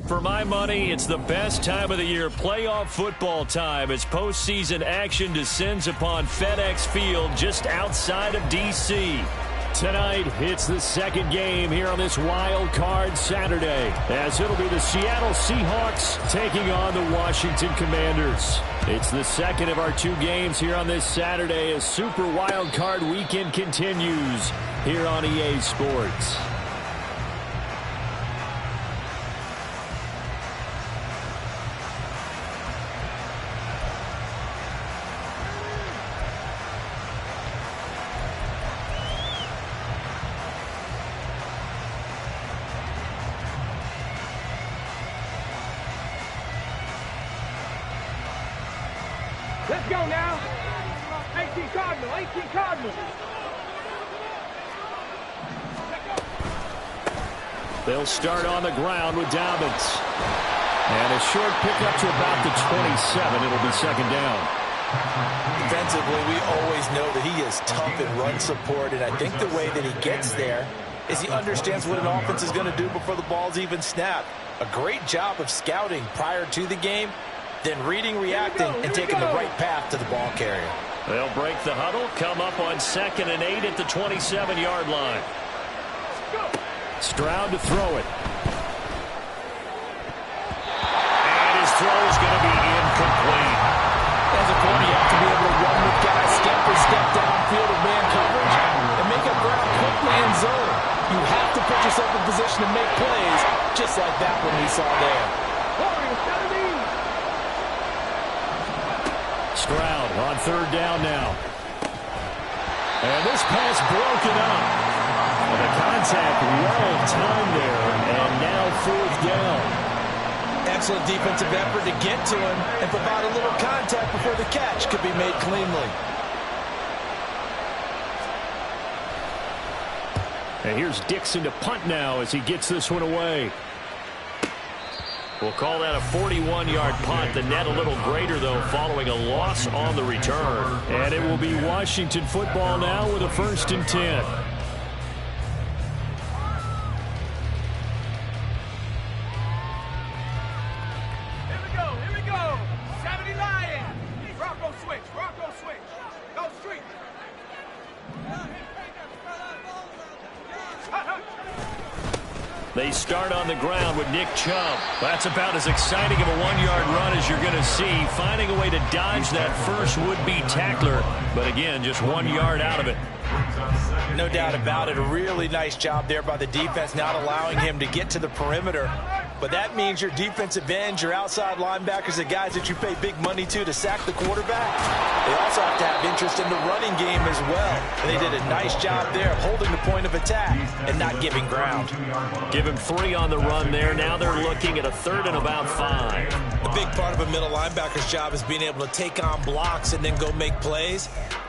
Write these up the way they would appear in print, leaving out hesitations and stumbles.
For my money, it's the best time of the year, playoff football time, as postseason action descends upon FedEx Field just outside of D.C. Tonight, it's the second game here on this wild card Saturday, as it'll be the Seattle Seahawks taking on the Washington Commanders. It's the second of our two games here on this Saturday as Super Wild Card Weekend continues here on EA Sports. Let's go now. 18 Cardinal, 18 Cardinal. They'll start on the ground with Dobbins. And a short pickup to about the 27. It'll be second down. Defensively, we always know that he is tough in run support, and I think the way that he gets there is he understands what an offense is going to do before the ball's even snapped. A great job of scouting prior to the game, then reading, reacting, and taking the right path to the ball carrier. They'll break the huddle, come up on 2nd and 8 at the 27-yard line. Stroud to throw it. And his throw is going to be incomplete. As a corner, you have to be able to run with guys step for step downfield of man coverage and make up ground quickly in zone. You have to put yourself in position to make plays, just like that one we saw there. Stroud on 3rd down now. And this pass broken up. And the contact well timed there. And now 4th down. Excellent defensive effort to get to him and provide a little contact before the catch could be made cleanly. And here's Dixon to punt now as he gets this one away. We'll call that a 41-yard punt. The net a little greater, though, following a loss on the return. And it will be Washington football now with a 1st and 10. Here we go. 70 Lions. Bronco switch, Go street. They start on the ground with Nick Chubb. That's about as exciting of a 1-yard run as you're going to see. Finding a way to dodge that first would-be tackler. But again, just 1 yard out of it. No doubt about it. A really nice job there by the defense, not allowing him to get to the perimeter. But that means your defensive ends, your outside linebackers, the guys that you pay big money to sack the quarterback, they also have to have interest in the running game as well. And they did a nice job there of holding the point of attack and not giving ground. Give him 3 on the run there. Now they're looking at a 3rd and about 5. A big part of a middle linebacker's job is being able to take on blocks and then go make plays.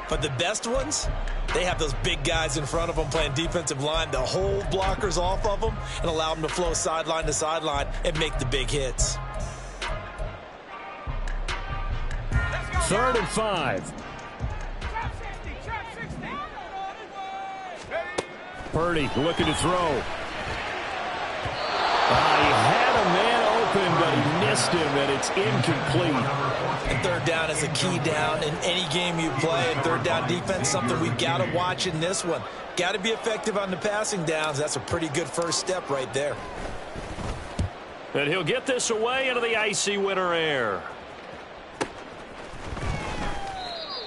But the best ones, they have those big guys in front of them playing defensive line to hold blockers off of them and allow them to flow sideline to sideline and make the big hits. 3rd and 5. Purdy looking to throw. He had a man open, but he missed him, and it's incomplete. And 3rd down is a key down in any game you play. And 3rd down defense, something we've got to watch in this one. Got to be effective on the passing downs. That's a pretty good first step right there. And he'll get this away into the icy winter air.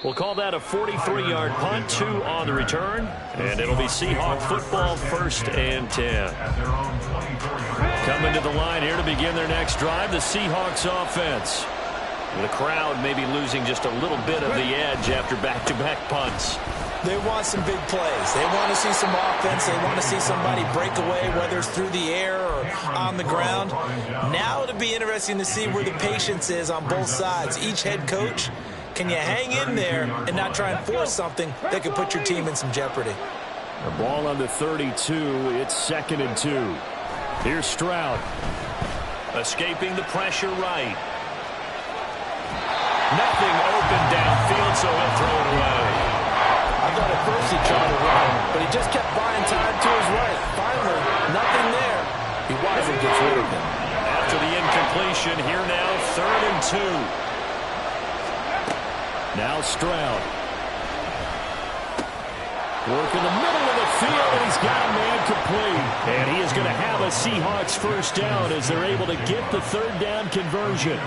We'll call that a 43-yard punt, 2 on the return. And it'll be Seahawk football, 1st and 10. Coming to the line here to begin their next drive, the Seahawks offense. The crowd may be losing just a little bit of the edge after back-to-back punts. They want some big plays. They want to see some offense. They want to see somebody break away, whether it's through the air or on the ground. Now it'll be interesting to see where the patience is on both sides. Each head coach, can you hang in there and not try and force something that could put your team in some jeopardy? The ball on the 32. It's 2nd and 2. Here's Stroud. Escaping the pressure right. Nothing open downfield, so he'll throw it away. I thought at first he tried to run, but he just kept buying time to his right. Finally, nothing there. He wisely gets rid of him. After the completion. Here now, 3rd and 2. Now Stroud. Work in the middle of the field, and he's got a man complete. And he is going to have a Seahawks first down as they're able to get the 3rd down conversion.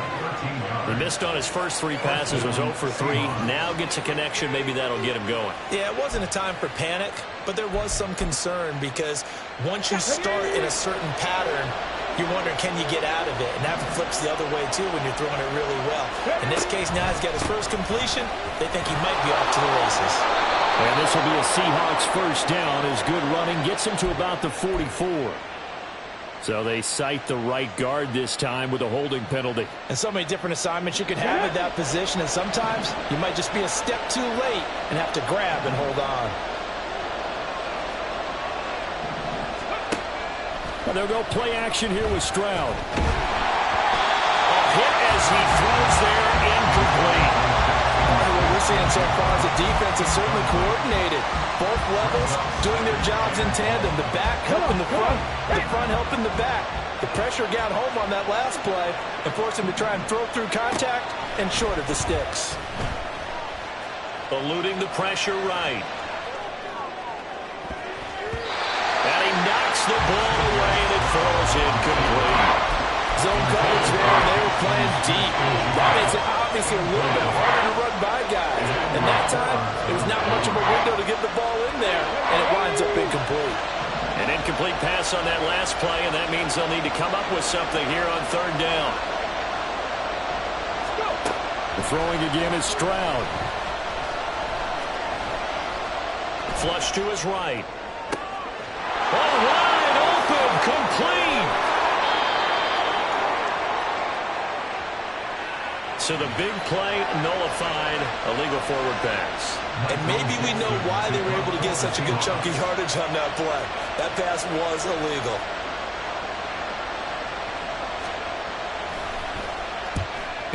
He missed on his first 3 passes, was 0 for 3. Now gets a connection. Maybe that'll get him going. Yeah, it wasn't a time for panic, but there was some concern because once you start in a certain pattern, you're wondering, can you get out of it? And that flips the other way, too, when you're throwing it really well. In this case, now he's got his first completion. They think he might be off to the races. And this will be a Seahawks first down as good running gets him to about the 44. So they cite the right guard this time with a holding penalty. And so many different assignments you could have at that position, and sometimes you might just be a step too late and have to grab and hold on. Well, they'll go play action here with Stroud. A hit as he throws there, incomplete. What we're seeing so far is the defense is certainly coordinated. Both levels doing their jobs in tandem. The back helping the front helping the back. The pressure got home on that last play and forced him to try and throw through contact and short of the sticks. Eluding the pressure right. And he knocks the ball away and it falls incomplete. Zone coverage there, and they were playing deep. That makes it obviously a little bit harder to run by guys. And that time, there was not much of a window to get the ball in there, and it winds up incomplete. An incomplete pass on that last play, and that means they'll need to come up with something here on 3rd down. The throwing again is Stroud. Flush to his right. Oh, wide open, complete. So the big play nullified, a legal forward pass. And maybe we know why they were able to get such a good chunky yardage on that play. That pass was illegal.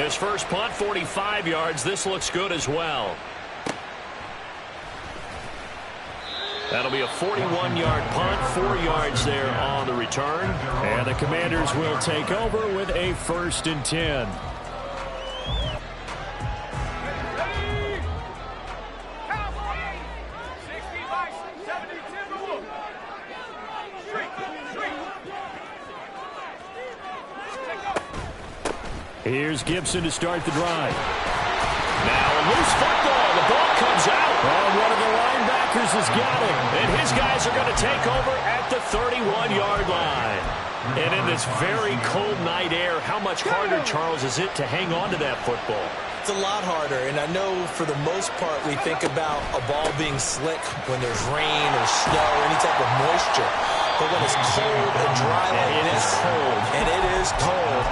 His first punt, 45 yards. This looks good as well. That'll be a 41-yard punt, 4 yards there on the return. And the Commanders will take over with a 1st and 10. Here's Gibson to start the drive. Now a loose football. The ball comes out. And one of the linebackers has got it. And his guys are going to take over at the 31-yard line. And in this very cold night air, how much harder, Charles, is it to hang on to that football? It's a lot harder, and I know for the most part we think about a ball being slick when there's rain or snow, any type of moisture. But when it's cold and dry like this, and it is cold,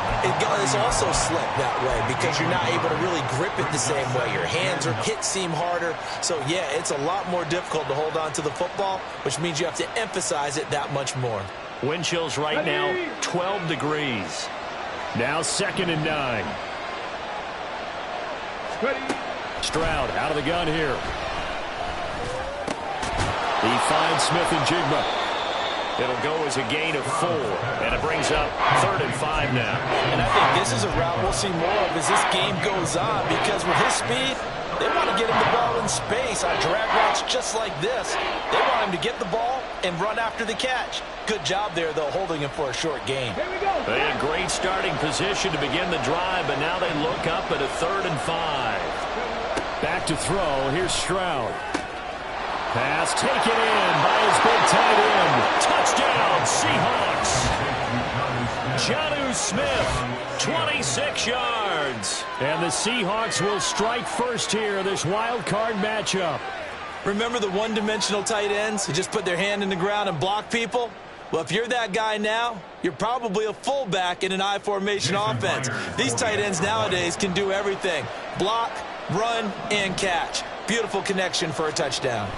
it's also slick that way because you're not able to really grip it the same way. Your hands or hits seem harder. So, yeah, it's a lot more difficult to hold on to the football, which means you have to emphasize it that much more. Wind chills right now, 12 degrees. Now 2nd and 9. Stroud out of the gun here. He finds Smith and Jigba. It'll go as a gain of 4, and it brings up 3rd and 5 now. And I think this is a route we'll see more of as this game goes on because with his speed, they want to get him the ball in space on drag routes just like this. They want him to get the ball and run after the catch. Good job there, though, holding him for a short gain. They had great starting position to begin the drive, but now they look up at a 3rd and 5. Back to throw. Here's Stroud. Pass taken in by his big tight end. Touchdown, Seahawks. Jonnu Smith, 26 yards. And the Seahawks will strike first here, this wild card matchup. Remember the one-dimensional tight ends who just put their hand in the ground and block people? Well, if you're that guy now, you're probably a fullback in an I formation offense. These tight ends nowadays can do everything. Block, run, and catch. Beautiful connection for a touchdown.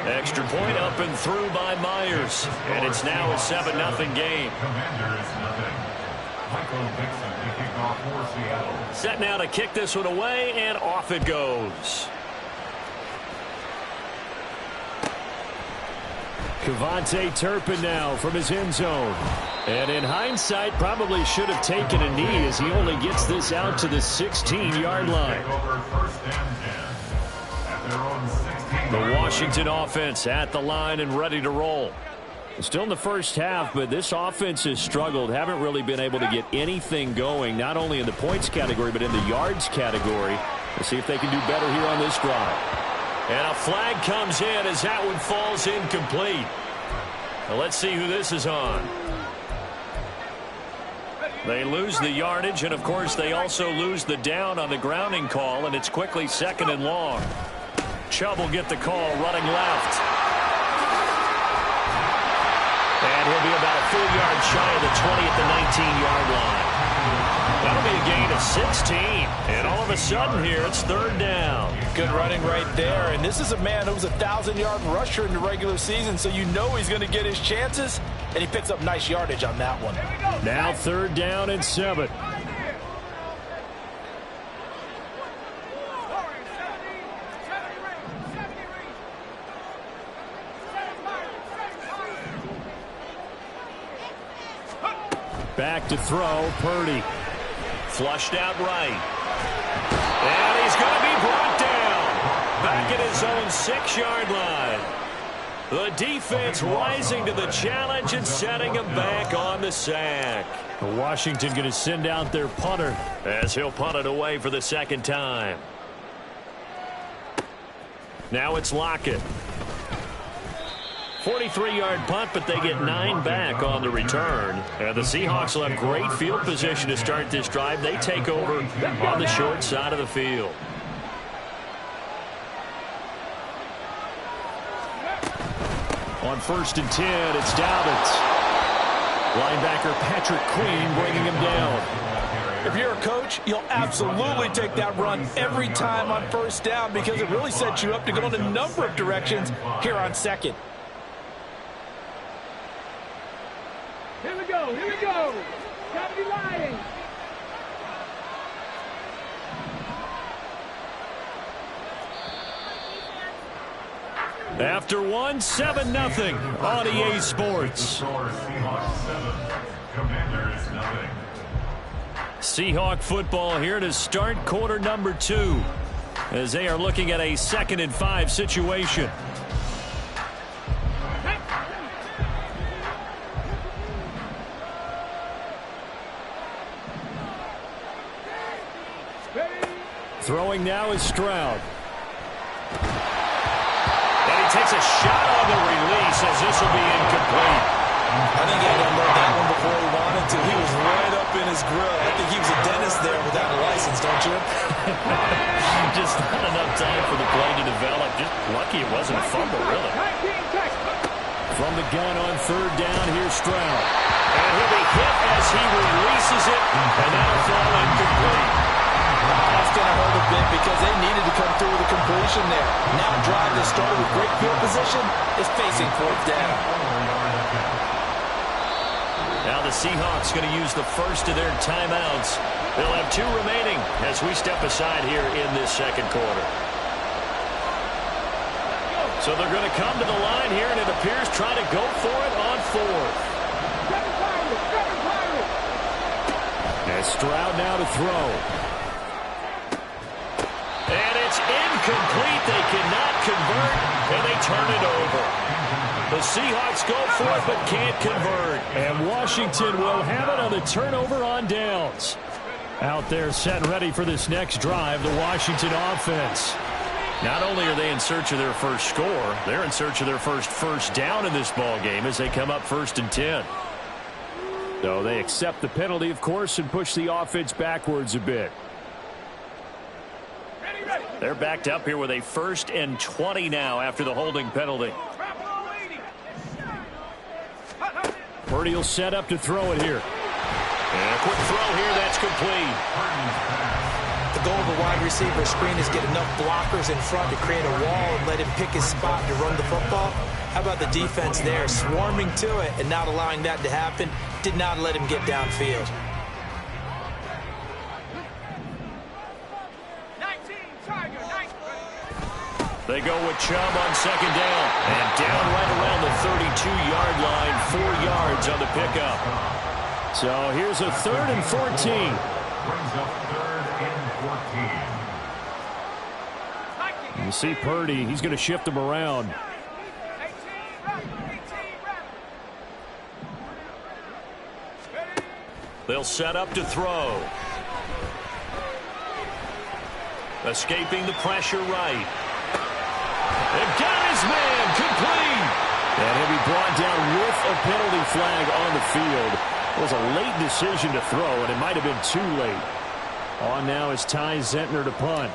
Extra point up and through by Myers. And it's now a 7-0 game. Set now to kick this one away, and off it goes. Devontae Turpin now from his end zone. And in hindsight, probably should have taken a knee as he only gets this out to the 16-yard line. The Washington offense at the line and ready to roll. Still in the first half, but this offense has struggled. Haven't really been able to get anything going, not only in the points category, but in the yards category. Let's see if they can do better here on this drive. And a flag comes in as that one falls incomplete. Well, let's see who this is on. They lose the yardage, and of course they also lose the down on the grounding call, and it's quickly 2nd and long. Chubb will get the call running left. And he'll be about a full yard shy of the 20 at the 19-yard line. That'll be a gain of 16. And all of a sudden here, it's 3rd down. Good running right there. And this is a man who was a 1,000-yard rusher in the regular season, so you know he's going to get his chances. And he picks up nice yardage on that one. Now 3rd down and 7. Back to throw, Purdy. Flushed out right. And he's going to be brought down. Back at his own 6-yard line. The defense rising to the challenge and setting him back on the sack. Washington going to send out their punter as he'll punt it away for the 2nd time. Now it's Lockett. 43-yard punt, but they get 9 back on the return. And the Seahawks will have great field position to start this drive. They take over on the short side of the field. On 1st and 10, it's Dobbins. Linebacker Patrick Queen bringing him down. If you're a coach, you'll absolutely take that run every time on 1st down because it really sets you up to go in a number of directions here on 2nd. Here we go. Here we go. Gotta be lying. After 7-0 on EA Sports. Seahawk football here to start quarter number 2 as they are looking at a 2nd and 5 situation. Throwing now is Stroud. And he takes a shot on the release as this will be incomplete. I think he had to unload that one before he wanted to. He was right up in his grill. I think he was a dentist there without a license, don't you? Just not enough time for the play to develop. Just lucky it wasn't a fumble, really. From the gun on 3rd down, here's Stroud. And he'll be hit as he releases it, and that'll fall incomplete. That's going to hurt a bit because they needed to come through with a completion there. Now a drive that started with great field position is facing 4th down. Now the Seahawks going to use the first of their timeouts. They'll have 2 remaining as we step aside here in this 2nd quarter. So they're going to come to the line here, and it appears try to go for it on 4th. And Stroud now to throw. And it's incomplete. They cannot convert, and they turn it over. The Seahawks go for it, but can't convert. And Washington will have it on the turnover on downs. Out there set and ready for this next drive, the Washington offense. Not only are they in search of their first score, they're in search of their first down in this ball game as they come up 1st and 10. So they accept the penalty, of course, and push the offense backwards a bit. They're backed up here with a 1st and 20 now after the holding penalty. Purdy will set up to throw it here. And a quick throw here, that's complete. The goal of a wide receiver screen is get enough blockers in front to create a wall and let him pick his spot to run the football. How about the defense there, swarming to it and not allowing that to happen? Did not let him get downfield. They go with Chubb on second down. And down right around the 32-yard line, 4 yards on the pickup. So here's a 3rd and 14. Brings up 3rd and 14. You see Purdy, he's going to shift him around. They'll set up to throw. Escaping the pressure right. They've got his man complete. And he'll be brought down with a penalty flag on the field. It was a late decision to throw, and it might have been too late. On now is Ty Zentner to punt.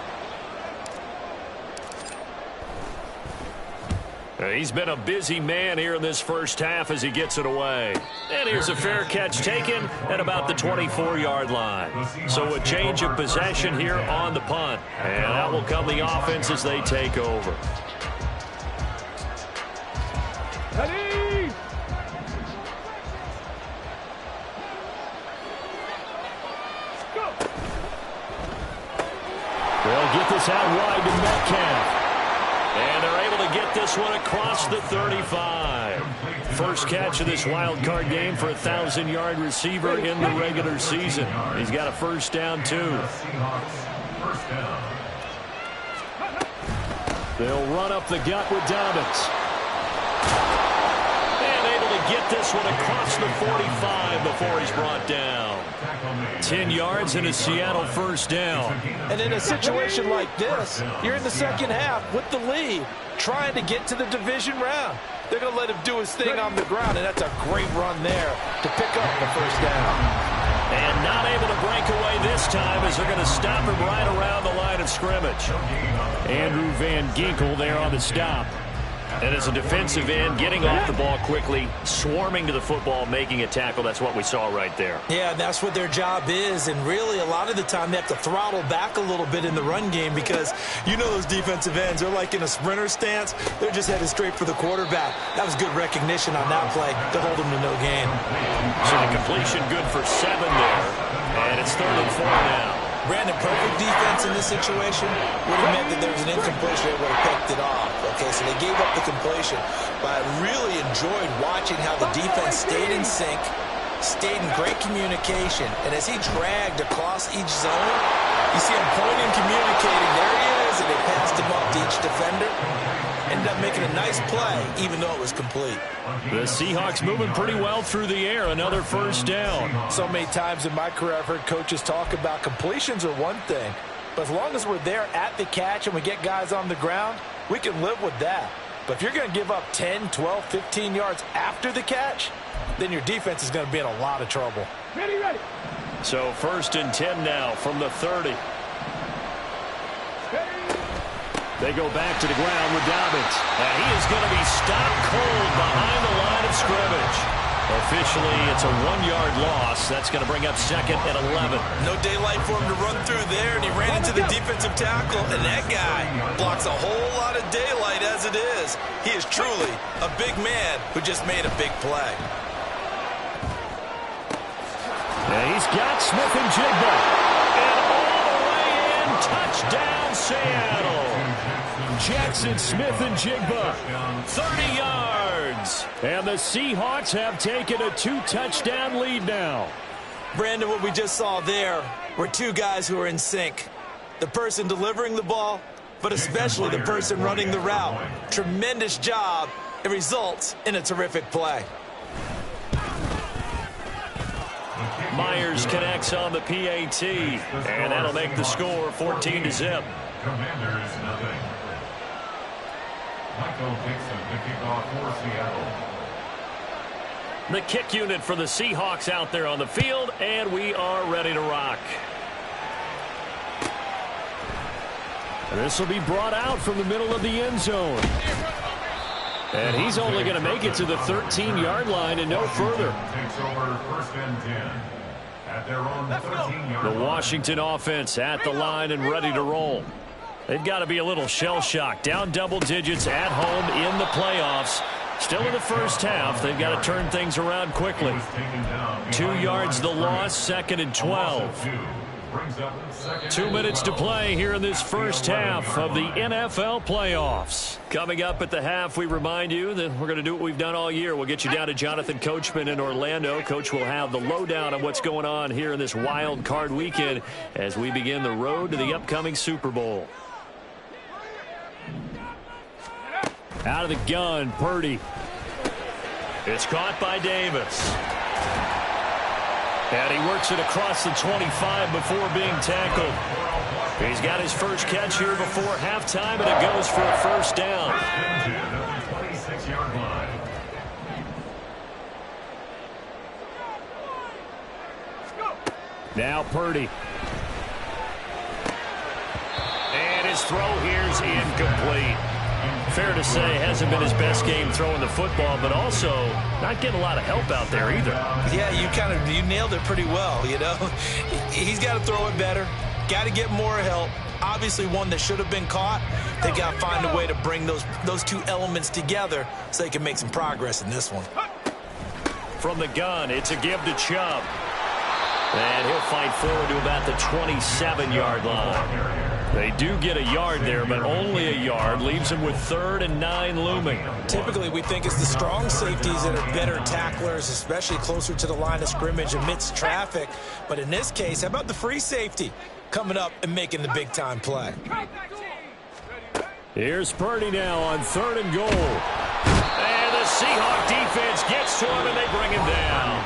He's been a busy man here in this first half as he gets it away. And here's a fair catch taken at about the 24-yard line. So a change of possession here on the punt. And that will come the offense as they take over. Ready? Go. They'll get this out wide to Metcalf. And they're able to get this one across the 35. First catch of this wild card game for a 1,000-yard receiver in the regular season. He's got a first down, too. They'll run up the gut with Dobbins. And able to get this one across the 45 before he's brought down. 10 yards and a Seattle first down. And in a situation like this, you're in the second half with the lead, trying to get to the division round. They're going to let him do his thing on the ground, and that's a great run there to pick up the first down. And not able to break away this time as they're going to stop him right around the line of scrimmage. Andrew Van Ginkel there on the stop. And as a defensive end, getting off the ball quickly, swarming to the football, making a tackle. That's what we saw right there. Yeah, that's what their job is. And really, a lot of the time, they have to throttle back a little bit in the run game because you know those defensive ends, they're like in a sprinter stance. They're just headed straight for the quarterback. That was good recognition on that play to hold them to no gain. So the completion good for 7 there. And it's 3rd and 4 now. Brandon, perfect defense in this situation would have meant that there was an incompletion. They would have picked it off. Okay, so they gave up the completion. But I really enjoyed watching how the defense stayed in sync, stayed in great communication. And as he dragged across each zone, you see him pointing, communicating. There he is, and they passed him up to each defender. Ended up making a nice play, even though it was complete. The Seahawks moving pretty well through the air. Another first down. So many times in my career, I've heard coaches talk about completions are one thing. But as long as we're there at the catch and we get guys on the ground, we can live with that. But if you're going to give up 10, 12, 15 yards after the catch, then your defense is going to be in a lot of trouble. Ready, ready. So 1st and 10 now from the 30. They go back to the ground with Dobbins. And he is going to be stopped cold behind the line of scrimmage. Officially, it's a 1-yard loss. That's going to bring up 2nd and 11. No daylight for him to run through there, and he ran into the defensive tackle, and that guy blocks a whole lot of daylight as it is. He is truly a big man who just made a big play. And he's got Smith and Jigba. And all the way in, touchdown Seattle. Jackson Smith and Jigba, 30 yards. And the Seahawks have taken a 2-touchdown lead now. Brandon, what we just saw there were two guys who are in sync. The person delivering the ball, but especially the person running the route. Tremendous job. It results in a terrific play. Myers connects on the PAT, and that'll make the score 14-0. Commanders, nothing. Michael Dixon, the kickoff for Seattle. The kick unit for the Seahawks out there on the field, and we are ready to rock. And this will be brought out from the middle of the end zone. And he's only going to make it to the 13-yard line and no further. Takes over 1st and 10 at their own 13-yard line. The Washington offense at the line and ready to roll. They've got to be a little shell-shocked. Down double digits at home in the playoffs. Still in the first half. They've got to turn things around quickly. 2 yards the loss, 2nd and 12. brings up second 2 minutes to play here in this first half of the NFL playoffs. Coming up at the half, we remind you that we're going to do what we've done all year. We'll get you down to Jonathan Coachman in Orlando. Coach will have the lowdown on what's going on here in this wild card weekend as we begin the road to the upcoming Super Bowl. Out of the gun, Purdy. It's caught by Davis. And he works it across the 25 before being tackled. He's got his first catch here before halftime, and it goes for a first down. 26-yard line. Now Purdy. And his throw here's incomplete. Fair to say, hasn't been his best game throwing the football, but also not getting a lot of help out there either. Yeah, you nailed it pretty well, you know. He's got to throw it better, got to get more help. Obviously one that should have been caught. They got to find a way to bring those two elements together so they can make some progress in this one. From the gun, it's a give to Chubb. And he'll fight forward to about the 27-yard line. They do get a yard there, but only a yard. Leaves them with 3rd and 9 looming. Typically, we think it's the strong safeties that are better tacklers, especially closer to the line of scrimmage amidst traffic. But in this case, how about the free safety coming up and making the big-time play? Here's Purdy now on 3rd and goal. And the Seahawk defense gets to him, and they bring him down.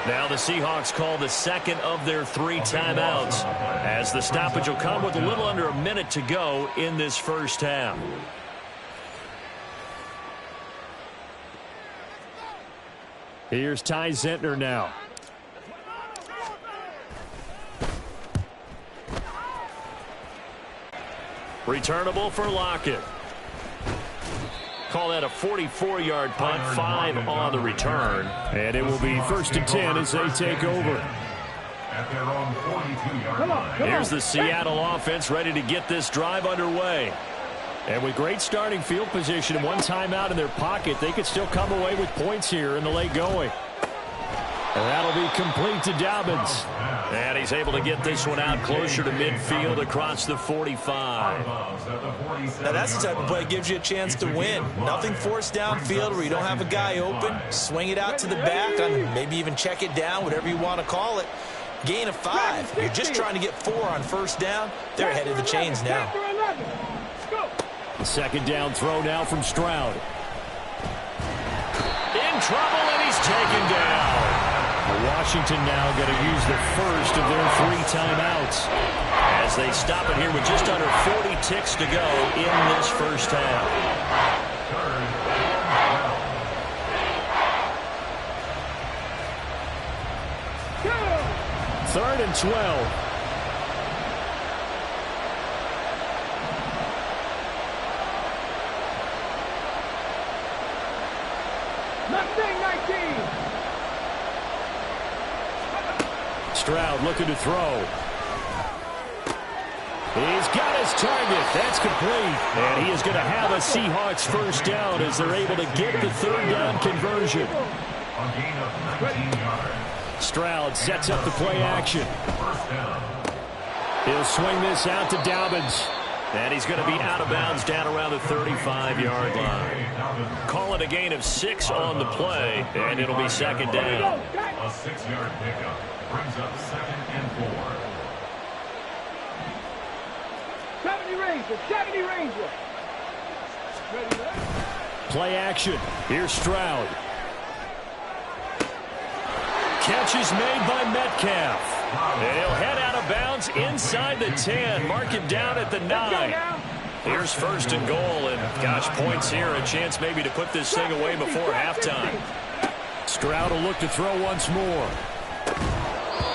Now the Seahawks call the second of their 3 timeouts as the stoppage will come with a little under a minute to go in this first half. Here's Ty Zentner now. Returnable for Lockett. Call that a 44-yard punt, 5 on the return. And it will be 1st and 10 as they take over. At their own 42-yard line. Here's the Seattle offense ready to get this drive underway. And with great starting field position and one timeout in their pocket, they could still come away with points here in the late going. And that'll be complete to Dobbins. And he's able to get this one out closer to midfield across the 45. Now that's the type of play that gives you a chance to win. Nothing forced downfield where you don't have a guy open. Swing it out to the back, maybe even check it down, whatever you want to call it. Gain of 5. You're just trying to get 4 on first down. They're ahead of the chains now. The second down throw now from Stroud. In trouble, and he's taken down. Washington now going to use the first of their 3 timeouts as they stop it here with just under 40 ticks to go in this first half. 3rd and 12. Stroud looking to throw. He's got his target. That's complete. And he is going to have a Seahawks first down as they're able to get the 3rd down conversion. A gain of 19 yards. Stroud sets up the play action. First down. He'll swing this out to Dobbins. And he's going to be out of bounds down around the 35-yard line. Call it a gain of 6 on the play, and it'll be 2nd down. A 6-yard pickup brings up 2nd and 4. 70 Ranger. Play action. Here's Stroud. Catch is made by Metcalf. And he'll head out of bounds inside the 10. Mark him down at the 9. Here's 1st and goal. And, gosh, points here. A chance maybe to put this thing away before halftime. Stroud will look to throw once more.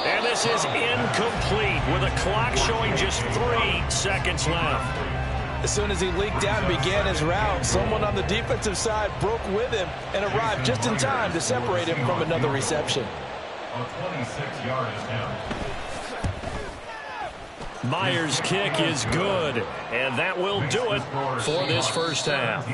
And this is incomplete with a clock showing just 3 seconds left. As soon as he leaked out and began his route, someone on the defensive side broke with him and arrived just in time to separate him from another reception. A 26-yard attempt. Myers' kick is good, and that will do it for this first half.